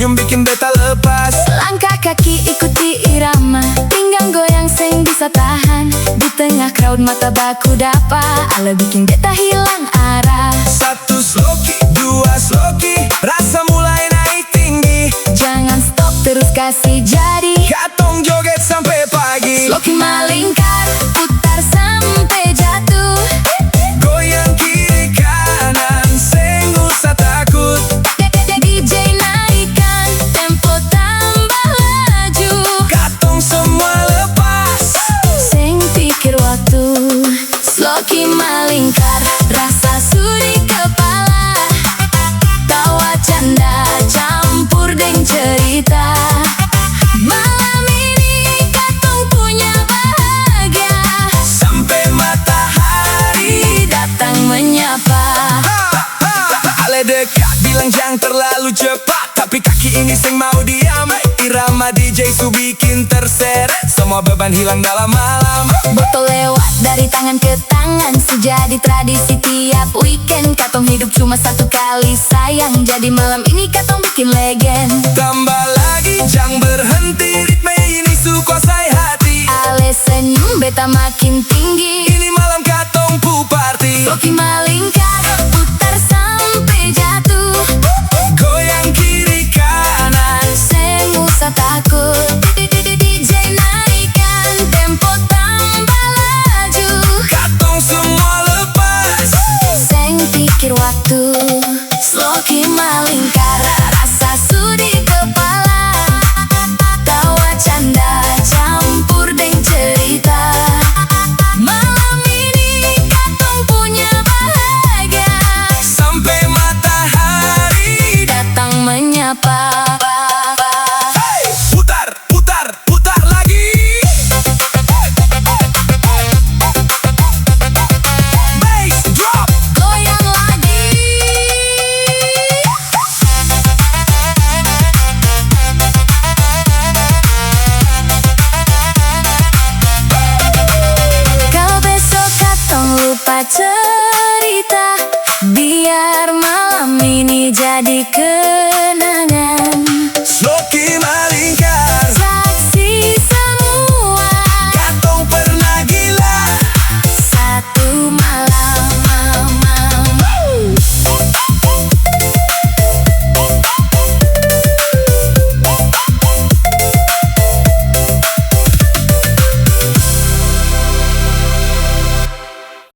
senyum bikin beta lepas. Langkah kaki ikuti irama, pinggang goyang seng bisa tahan. Di tengah crowd mata baku dapa, ala bikin beta hilang arah. Satu sloki, dua sloki, rasa mulai naik tinggi. Jangan stop terus kasih jadi, Katong joget sampai pagi. sloki melingkar, putar sampai jatuh. Goyang kiri kanan, seng usah takut. DJ naikkan, tempo tambah laju. Katong semua lepas. Seng pikir waktu, sloki melingkar, rasa sudi kepala. Tawa canda campur deng cerita. Malam ini katong punya bahagia, Sampai matahari datang menyapa. Ale dekat bilang jangan terlalu cepat, tapi kaki ini seng mau diam. Irama DJ su bikin terseret, semua beban hilang dalam malam. Botol lewat dari tangan ke tangan, sejadi tradisi tiap weekend. Katong hidup cuma satu kali sayang, jadi malam ini katong bikin legend. Tambah lagi